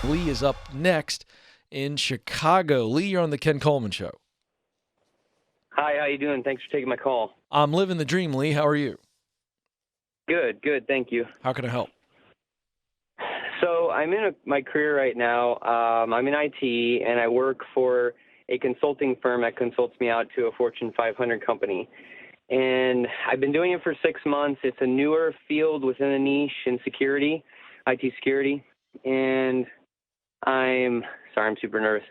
Lee is up next in Chicago. Lee, you're on the Ken Coleman Show. Hi, how you doing? Thanks for taking my call. I'm living the dream, Lee. How are you? Good, thank you. How can I help? So I'm in my career right now. I'm in IT, and I work for a consulting firm that consults me out to a Fortune 500 company. And I've been doing it for 6 months. It's a newer field within a niche in security, IT security. And I'm super nervous.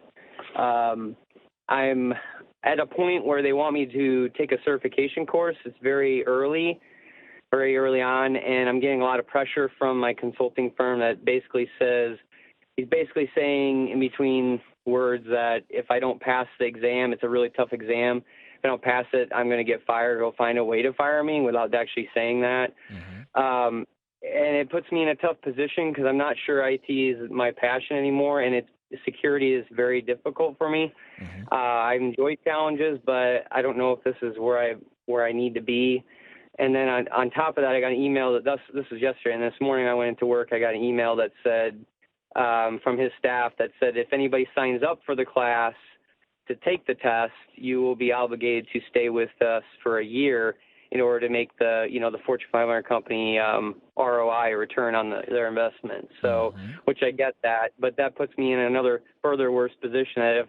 I'm at a point where they want me to take a certification course. It's very early on, and I'm getting a lot of pressure from my consulting firm that basically says, he's basically saying in between words that if I don't pass the exam, it's a really tough exam. If I don't pass it, I'm going to get fired. He'll find a way to fire me without actually saying that. Mm-hmm. And it puts me in a tough position because I'm not sure IT is my passion anymore, and security is very difficult for me. Mm-hmm. I enjoy challenges, but I don't know if this is where I need to be. And then on top of that, I got an email that this was yesterday, and this morning I went into work. I got an email that said from his staff that said if anybody signs up for the class to take the test, you will be obligated to stay with us for a year in order to make the Fortune 500 company ROI, return on their investment. So, which I get that, but that puts me in another further worse position that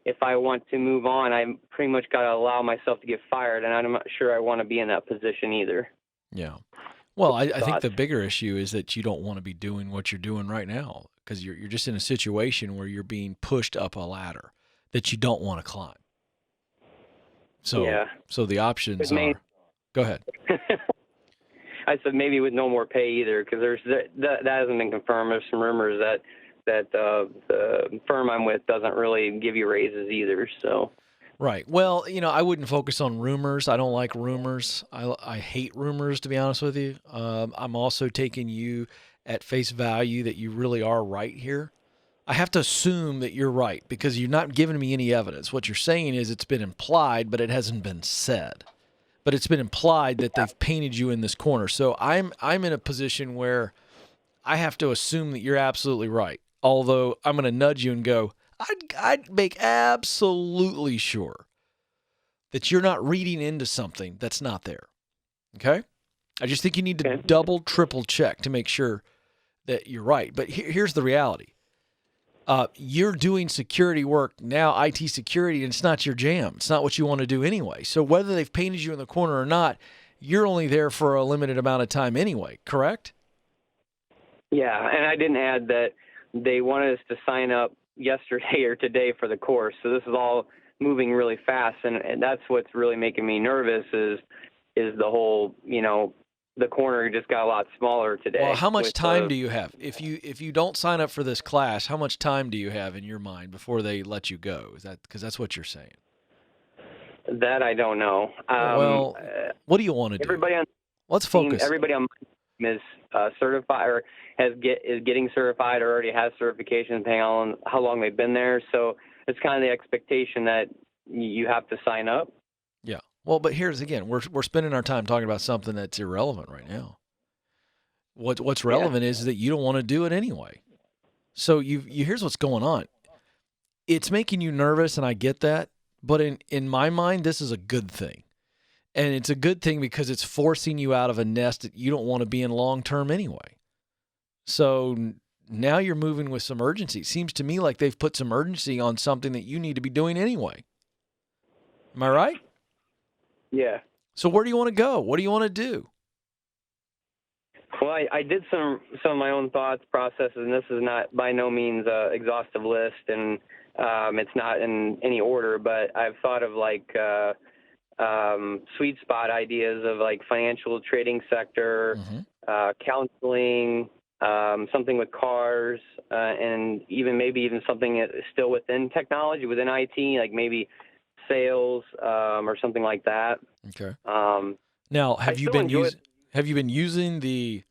if I want to move on, I pretty much got to allow myself to get fired, and I'm not sure I want to be in that position either. Yeah. Well, I think the bigger issue is that you don't want to be doing what you're doing right now because you're just in a situation where you're being pushed up a ladder that you don't want to climb. So the options are... Go ahead. I said maybe with no more pay either, because that hasn't been confirmed. There's some rumors that the firm I'm with doesn't really give you raises either. So. Right. Well, I wouldn't focus on rumors. I don't like rumors. I hate rumors, to be honest with you. I'm also taking you at face value that you really are right here. I have to assume that you're right because you're not giving me any evidence. What you're saying is it's been implied, but it hasn't been said. But it's been implied that they've painted you in this corner. So I'm in a position where I have to assume that you're absolutely right. Although I'm going to nudge you and go, I'd make absolutely sure that you're not reading into something that's not there. Okay? I just think you need to double, triple check to make sure that you're right. But here's the reality. You're doing security work now, IT security, and it's not your jam. It's not what you want to do anyway. So whether they've painted you in the corner or not, you're only there for a limited amount of time anyway, correct? Yeah, and I didn't add that they wanted us to sign up yesterday or today for the course. So this is all moving really fast, and that's what's really making me nervous is the whole, the corner just got a lot smaller today. Well, how much time do you have? If you don't sign up for this class, how much time do you have in your mind before they let you go? Is that because that's what you're saying? That I don't know. What do you want to do? Let's focus. Everybody on my team is certified or is getting certified or already has certification, depending on how long they've been there. So it's kind of the expectation that you have to sign up. Yeah. Well, but here's again, we're spending our time talking about something that's irrelevant right now. What's relevant is that you don't want to do it anyway. So here's what's going on. It's making you nervous, and I get that. But in my mind, this is a good thing. And it's a good thing because it's forcing you out of a nest that you don't want to be in long term anyway. So now you're moving with some urgency. It seems to me like they've put some urgency on something that you need to be doing anyway. Am I right? Yeah. So where do you want to go? What do you want to do? Well, I did some of my own thoughts, processes, and this is not by no means an exhaustive list, and it's not in any order, but I've thought of sweet spot ideas of financial trading sector, counseling, something with cars, and even something still within technology, within IT, like maybe sales or something like that. Okay. Now, have you been using the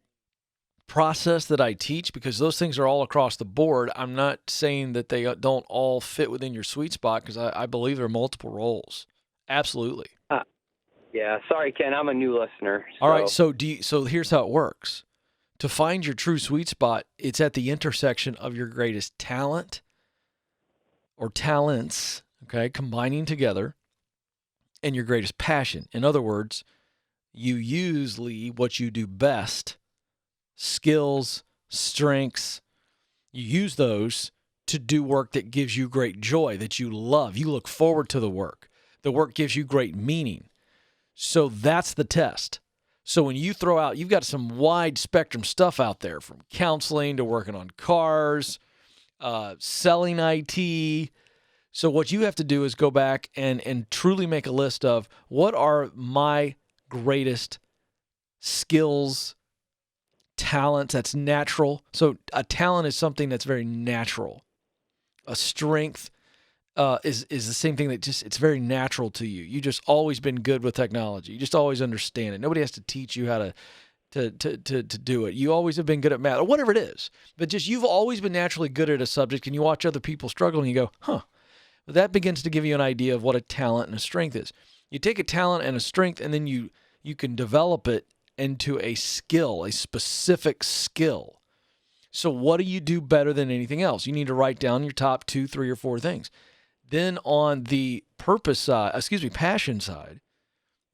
process that I teach? Because those things are all across the board. I'm not saying that they don't all fit within your sweet spot, because I believe there are multiple roles. Absolutely. Yeah. Sorry, Ken. I'm a new listener. All right. So here's how it works. To find your true sweet spot, it's at the intersection of your greatest talent or talents, okay, combining together, and your greatest passion. In other words, you use, Lee, what you do best, skills, strengths, you use those to do work that gives you great joy, that you love. You look forward to the work. The work gives you great meaning. So that's the test. So when you throw out, you've got some wide spectrum stuff out there, from counseling to working on cars, selling IT. So what you have to do is go back and truly make a list of what are my greatest skills, talents. That's natural. So a talent is something that's very natural. A strength is the same thing that it's very natural to you. You just always been good with technology. You just always understand it. Nobody has to teach you how to do it. You always have been good at math or whatever it is. But just you've always been naturally good at a subject, and you watch other people struggle and you go, huh. That begins to give you an idea of what a talent and a strength is. You take a talent and a strength, and then you can develop it into a skill, a specific skill. So what do you do better than anything else? You need to write down your top 2, 3, or 4 things. Then on the passion side,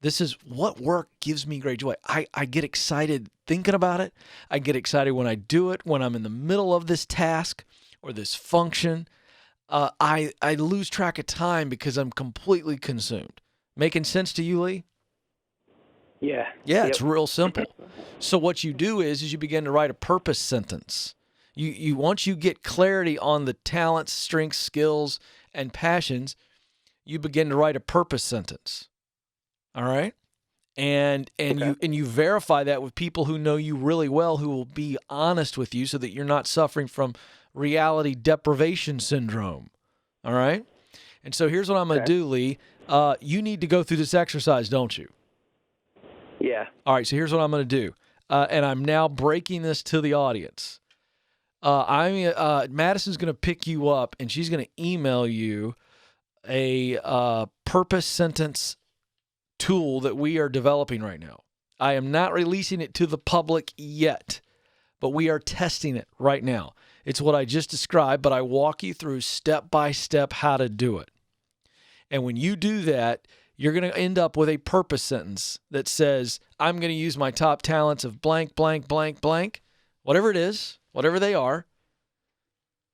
this is what work gives me great joy. I get excited thinking about it. I get excited when I do it, when I'm in the middle of this task or this function. I lose track of time because I'm completely consumed. Making sense to you, Lee? Yeah. Yeah, It's real simple. So what you do is you begin to write a purpose sentence. You once you get clarity on the talents, strengths, skills, and passions, you begin to write a purpose sentence. All right? And Okay. you verify that with people who know you really well, who will be honest with you so that you're not suffering from reality deprivation syndrome. All right? And so here's what I'm going to do, Lee. You need to go through this exercise, don't you? Yeah. All right, so here's what I'm going to do. And I'm now breaking this to the audience. Madison's going to pick you up, and she's going to email you a purpose sentence tool that we are developing right now. I am not releasing it to the public yet, but we are testing it right now. It's what I just described, but I walk you through step by step how to do it. And when you do that, you're going to end up with a purpose sentence that says, I'm going to use my top talents of blank, blank, blank, blank, whatever it is, whatever they are,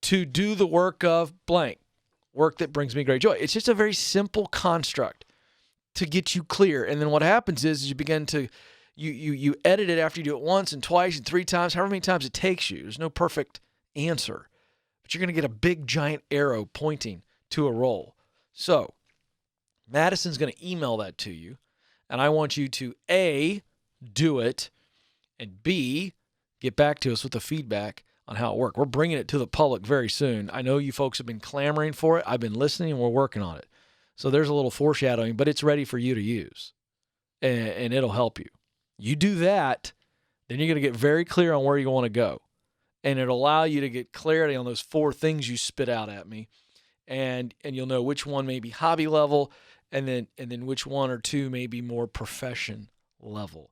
to do the work of blank, work that brings me great joy. It's just a very simple construct to get you clear. And then what happens is you begin to, you edit it after you do it once and twice and 3 times, however many times it takes you. There's no perfect answer, but you're going to get a big giant arrow pointing to a role. So Madison's going to email that to you, and I want you to A, do it, and B, get back to us with the feedback on how it worked. We're bringing it to the public very soon. I know you folks have been clamoring for it. I've been listening, and we're working on it. So there's a little foreshadowing, but it's ready for you to use, and it'll help you. You do that, then you're going to get very clear on where you want to go, and it'll allow you to get clarity on those 4 things you spit out at me, and you'll know which one may be hobby level, and then which one or two may be more profession level.